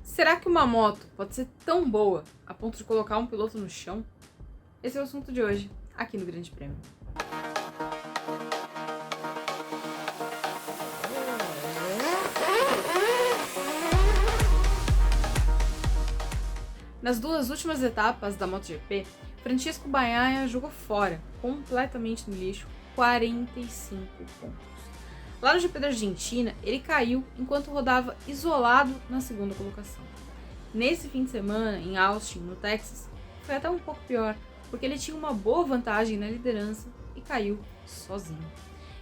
Será que uma moto pode ser tão boa a ponto de colocar um piloto no chão? Esse é o assunto de hoje, aqui no Grande Prêmio. Nas duas últimas etapas da MotoGP, Francisco Bagnaia jogou fora, completamente no lixo, 45 pontos. Lá no GP da Argentina, ele caiu enquanto rodava isolado na segunda colocação. Nesse fim de semana, em Austin, no Texas, foi até um pouco pior, porque ele tinha uma boa vantagem na liderança e caiu sozinho.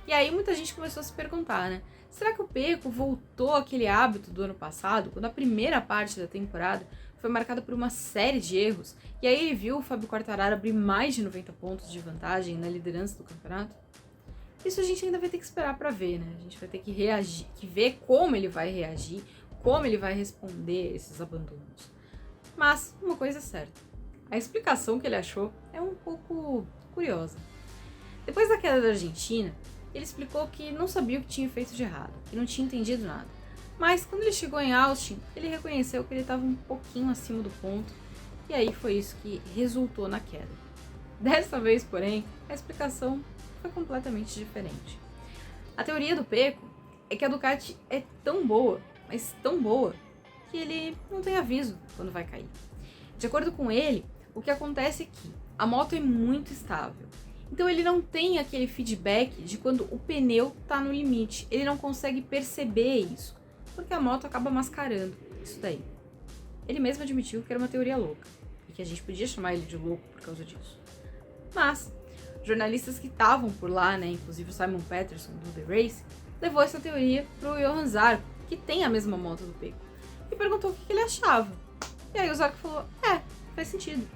E aí muita gente começou a se perguntar, né? Será que o Pecco voltou àquele hábito do ano passado, quando a primeira parte da temporada foi marcada por uma série de erros, e aí ele viu o Fábio Quartararo abrir mais de 90 pontos de vantagem na liderança do campeonato? Isso a gente ainda vai ter que esperar para ver, né? A gente vai ter que reagir, que ver como ele vai reagir, como ele vai responder esses abandonos. Mas uma coisa é certa, a explicação que ele achou é um pouco curiosa. Depois da queda da Argentina, ele explicou que não sabia o que tinha feito de errado, que não tinha entendido nada. Mas quando ele chegou em Austin, ele reconheceu que ele estava um pouquinho acima do ponto, e aí foi isso que resultou na queda. Dessa vez, porém, a explicação foi completamente diferente. A teoria do Pecco é que a Ducati é tão boa, mas tão boa, que ele não tem aviso quando vai cair. De acordo com ele, o que acontece é que a moto é muito estável. Então ele não tem aquele feedback de quando o pneu está no limite. Ele não consegue perceber isso, porque a moto acaba mascarando isso daí. Ele mesmo admitiu que era uma teoria louca, e que a gente podia chamar ele de louco por causa disso. Mas jornalistas que estavam por lá, né, inclusive o Simon Peterson do The Race, levou essa teoria pro Johan Zarco, que tem a mesma moto do Pecco, e perguntou o que ele achava. E aí o Zarco falou, faz sentido.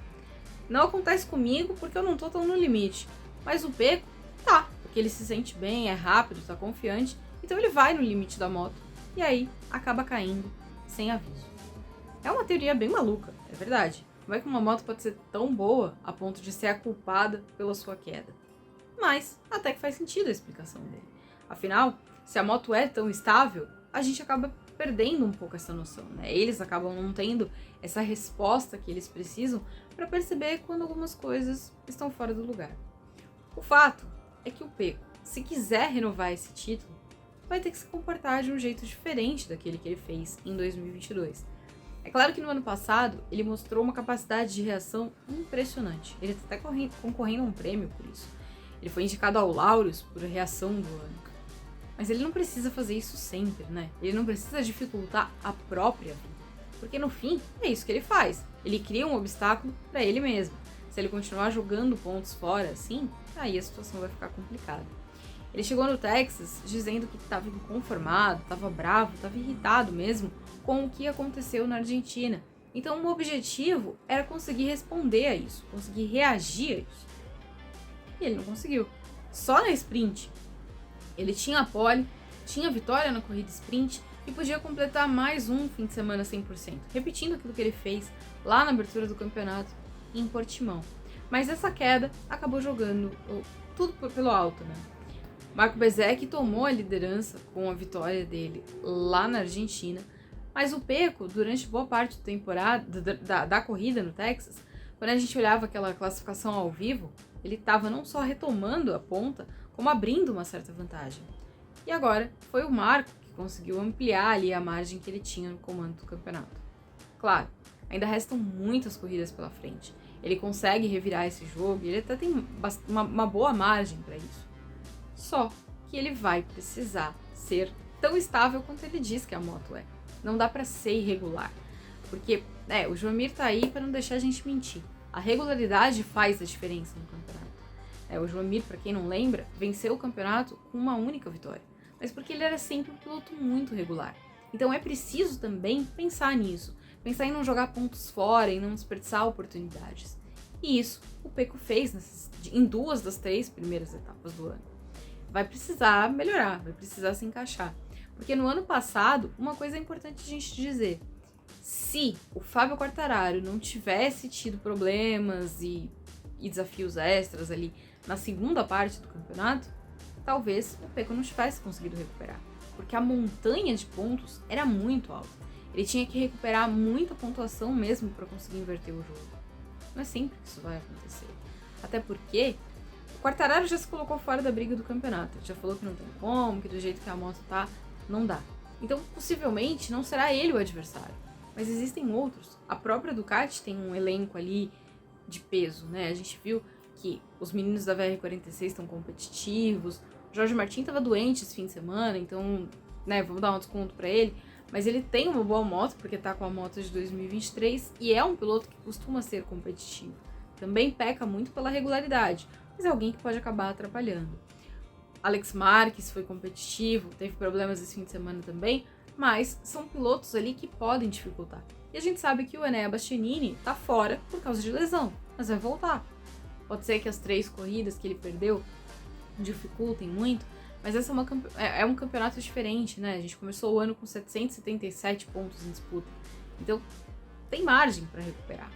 Não acontece comigo porque eu não tô tão no limite, mas o Pecco tá, porque ele se sente bem, é rápido, tá confiante, então ele vai no limite da moto, e aí acaba caindo sem aviso. É uma teoria bem maluca, é verdade. Como é que uma moto pode ser tão boa a ponto de ser a culpada pela sua queda? Mas até que faz sentido a explicação dele. Afinal, se a moto é tão estável, a gente acaba perdendo um pouco essa noção, né? Eles acabam não tendo essa resposta que eles precisam para perceber quando algumas coisas estão fora do lugar. O fato é que o Pecco, se quiser renovar esse título, vai ter que se comportar de um jeito diferente daquele que ele fez em 2022. É claro que no ano passado ele mostrou uma capacidade de reação impressionante. Ele está até concorrendo a um prêmio por isso. Ele foi indicado ao Laureus por reação do ano. Mas ele não precisa fazer isso sempre, né? Ele não precisa dificultar a própria vida. Porque no fim, é isso que ele faz. Ele cria um obstáculo para ele mesmo. Se ele continuar jogando pontos fora assim, aí a situação vai ficar complicada. Ele chegou no Texas dizendo que estava inconformado, estava bravo, estava irritado mesmo com o que aconteceu na Argentina. Então o objetivo era conseguir responder a isso, conseguir reagir a isso. E ele não conseguiu. Só na sprint. Ele tinha a pole, tinha a vitória na corrida sprint e podia completar mais um fim de semana 100%, repetindo aquilo que ele fez lá na abertura do campeonato em Portimão. Mas essa queda acabou jogando tudo pelo alto, né? Marco Bezzecchi tomou a liderança com a vitória dele lá na Argentina, mas o Pecco, durante boa parte da temporada, da corrida no Texas, quando a gente olhava aquela classificação ao vivo, ele estava não só retomando a ponta, como abrindo uma certa vantagem. E agora foi o Marco que conseguiu ampliar ali a margem que ele tinha no comando do campeonato. Claro, ainda restam muitas corridas pela frente. Ele consegue revirar esse jogo e ele até tem uma boa margem para isso. Só que ele vai precisar ser tão estável quanto ele diz que a moto é. Não dá para ser irregular. Porque, o Joamir tá aí para não deixar a gente mentir. A regularidade faz a diferença no campeonato. O Joamir, para quem não lembra, venceu o campeonato com uma única vitória. Mas porque ele era sempre um piloto muito regular. Então é preciso também pensar nisso. Pensar em não jogar pontos fora, em não desperdiçar oportunidades. E isso o Pecco fez em 2 das 3 primeiras etapas do ano. Vai precisar melhorar, vai precisar se encaixar. Porque no ano passado, uma coisa é importante a gente dizer. Se o Fábio Quartararo não tivesse tido problemas e desafios extras ali na segunda parte do campeonato, talvez o Pecco não tivesse conseguido recuperar. Porque a montanha de pontos era muito alta. Ele tinha que recuperar muita pontuação mesmo para conseguir inverter o jogo. Não é sempre que isso vai acontecer. Até porque o Quartararo já se colocou fora da briga do campeonato. Ele já falou que não tem como, que do jeito que a moto tá, não dá. Então, possivelmente, não será ele o adversário. Mas existem outros. A própria Ducati tem um elenco ali de peso, né? A gente viu que os meninos da VR46 estão competitivos. O Jorge Martin estava doente esse fim de semana, então, né, vamos dar um desconto para ele. Mas ele tem uma boa moto, porque tá com a moto de 2023 e é um piloto que costuma ser competitivo. Também peca muito pela regularidade, mas é alguém que pode acabar atrapalhando. Alex Marques foi competitivo, teve problemas esse fim de semana também, mas são pilotos ali que podem dificultar. E a gente sabe que o Enea Bastianini tá fora por causa de lesão, mas vai voltar. Pode ser que as 3 corridas que ele perdeu dificultem muito, mas essa é um campeonato diferente, né? A gente começou o ano com 777 pontos em disputa. Então, tem margem para recuperar.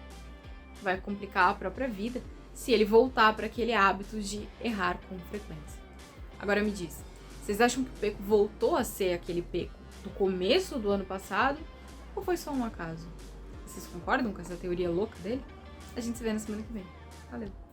Vai complicar a própria vida se ele voltar para aquele hábito de errar com frequência. Agora me diz, vocês acham que o Pecco voltou a ser aquele Pecco do começo do ano passado ou foi só um acaso? Vocês concordam com essa teoria louca dele? A gente se vê na semana que vem. Valeu!